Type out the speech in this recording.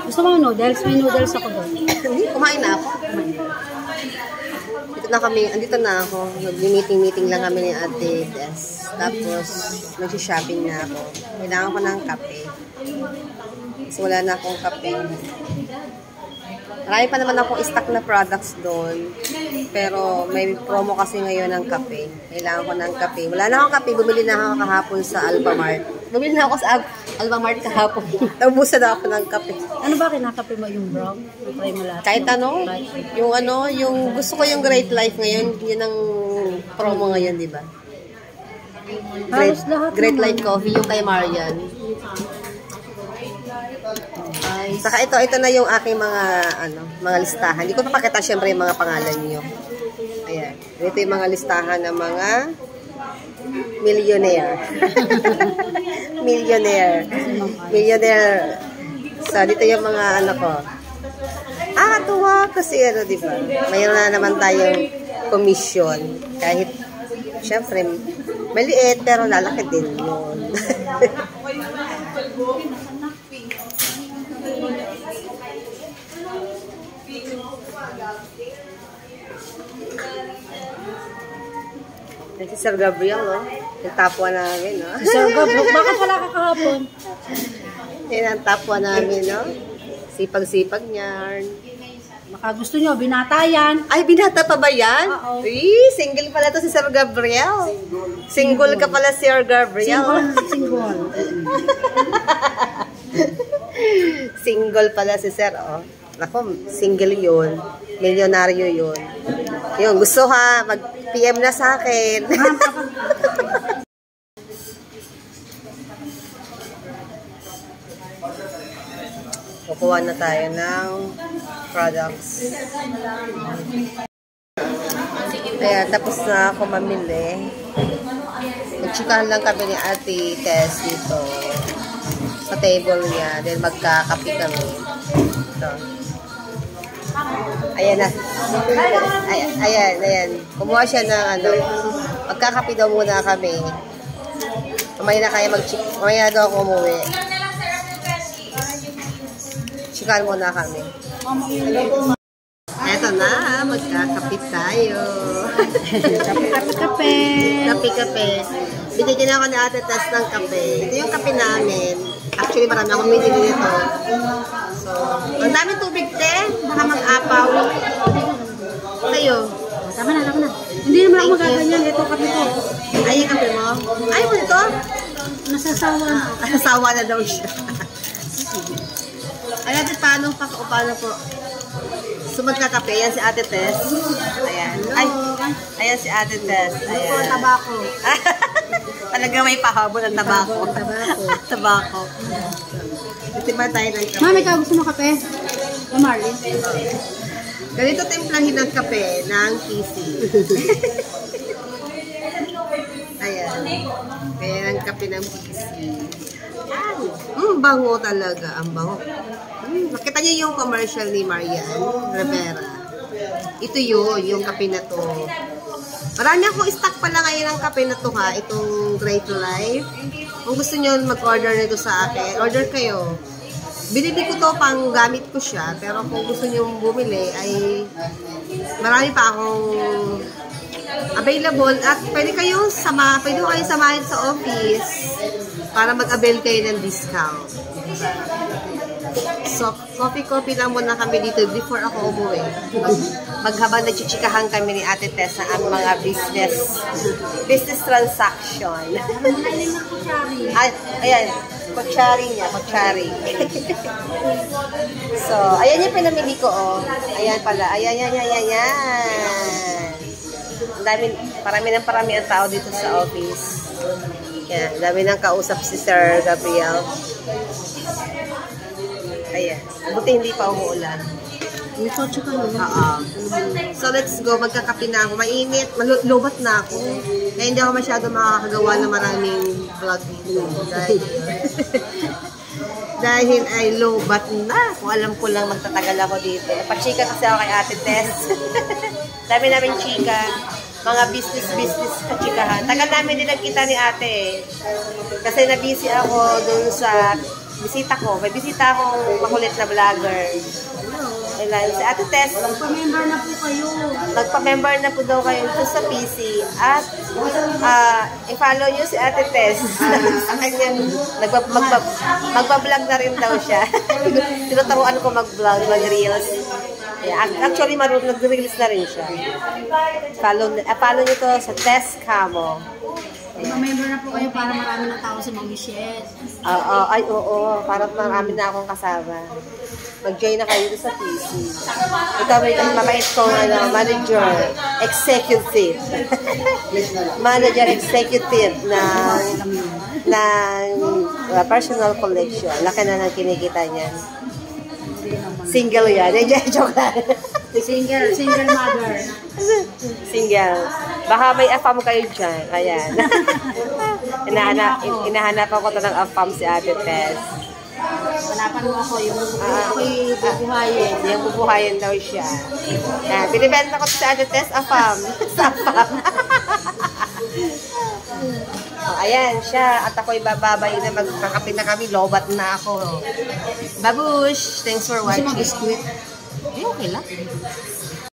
Gusto mo noodles? May noodles ako doon. Kumain na ako. Dito na kami, andito na ako. Nag-meeting lang kami ni Ate Des. Tapos, nag-shopping na ako. Kailangan ko ng kape. Kasi wala na akong kape. Marami pa naman akong stock na products doon. Pero may promo kasi ngayon ng kape. Kailangan ko ng kape. Wala na akong kape. Bumili na ako kahapon sa Alphamart. Bumili na ako sa Alphamart kahapon. Naubusan na ako ng kape. Ano ba kinakape mo yung brown? Try mo lahat. Kahit yung gusto ko yung Great Life ngayon. Yun ang promo ngayon, di ba? Great Life Coffee, yung kay Marian. Saka ito na yung aking mga listahan. Hindi ko papakita syempre yung mga pangalan niyo. Ayan. Ito yung mga listahan ng mga millionaire. Millionaire. So, dito yung mga ko. Tuwa kasi di ba? Mayroon na naman tayong commission. Kahit, syempre, maliit, pero lalaki din yun. Si Sir Gabriel, nagtapwa namin, Si Sir Gabriel, bakit wala ka kahapon? Yan ang tapwa namin, Sipag-sipag niyan. Baka gusto nyo, binata yan. Ay, binata pa ba yan? Oo. Single pala to si Sir Gabriel. Single ka pala, Sir Gabriel. Single. Single pala si Sir, Ako, single yun. Milyonaryo yun. Yun, gusto ha, mag-PM na sa akin. Kukuha na tayo ng products. Kaya, tapos na ako mamili. Nagchikahan lang kami ni Ate Tess dito sa table niya. Then, magkakapi kami. Ito. Ayan na. Ayan. Kumuha siya ng magkakapi daw muna kami. Mamaya na kaya mamaya daw ako umuwi. Chikahan muna kami. Eto na, magkakape tayo. Kape. Binigyan ako ni Ate Tess ng kape. Ito yung kape namin. Actually, marami akong binili nito. So, ang daming tubig, te. Baka mag-apaw. Sa'yo. Tama na. Hindi naman ako magaganyan. Ito kape ko. Ay, yung kape mo? Ay, mo nito? Nasasawa na. Nasasawa na daw siya. Ay, Ate, paano po? So, magkakape. Ayan si Ate Tess. Ayan. Ayan si Ate Tess. Ayan. Tabako. Talaga may pahabol ng tabako. Tabako. Tiba tayo ng kape. Mami, ikaw gusto mo kape? O Marley? Ganito timplahin ng kape ng PC. Ayan. Kaya ng kape ng PC. Bango talaga. Ang bango. Nakita niyo yung commercial ni Marian Rivera. Ito yung kape na to. Marami akong stock pala ngayon ng kape na to ha. Itong Great Life. Kung gusto niyo mag-order nito sa akin, order kayo. Binili ko to pang gamit ko siya. Pero kung gusto niyo bumili ay marami pa akong available at pwede kayong samahin sa office para mag-avail kayo ng discount. So, coffee lang muna kami dito before ako umuwi. Maghabang nagchichikahan kami ni Ate Tess ang mga business transaction. Ayan, kutsari niya. So, ayan yung pinamili ko, Ayan pala. Ayan. Parami ang tao dito sa office. Yan, dami nang kausap si Sir Gabriel. Ayan. Buti hindi pa umuulan. May kotse ka naman. So, let's go. Magkakape na ako. Mainit. Lobat na ako. Kaya hindi ako masyado makakagawa ng maraming vlog dito. Dahil ay lobat na. Kung alam ko lang magtatagal ako dito. Napachika kasi ako kay Ate Tess. Dami namin chika. Mga business kachikahan. Tagal namin din nagkita ni Ate. Kasi na-busy ako dun sa Bisita ko. May bisita akong makulit na vlogger. Ayan, si Ate Tess. Magpa-member na po kayo. Magpa-member na po daw kayo ito sa PC. At i-follow nyo si Ate Tess. Sa kanyang magpa-vlog na rin daw siya. Tinuturuan ko mag-vlog, mag-reels. Actually, nag-reels na rin siya. Follow nyo to sa Tess Camo. Magpa-member na po kayo para marami ng tao si Ma'am Michelle. Oo. Para marami na akong kasama. Mag-join na kayo sa PC. Ito may mabait kong manager, executive. Manager executive ng personal collection. Laki na ng kinikita niya. Single yan. Joke lang. Single mother. Single. Baka may afam kayo dyan. Ayan. Inahanap ako ito ng afam si Ate Tess. Hanapan mo ako yung ako'y bubuhayin. Yung bubuhayin daw siya. Binibenta ko sa Ate Tess afam. Sa afam. Ayan siya. At ako'y bababay na magkakape na kami. Lobat na ako. Babush! Thanks for watching. Kasi mag-squid. Okay lang.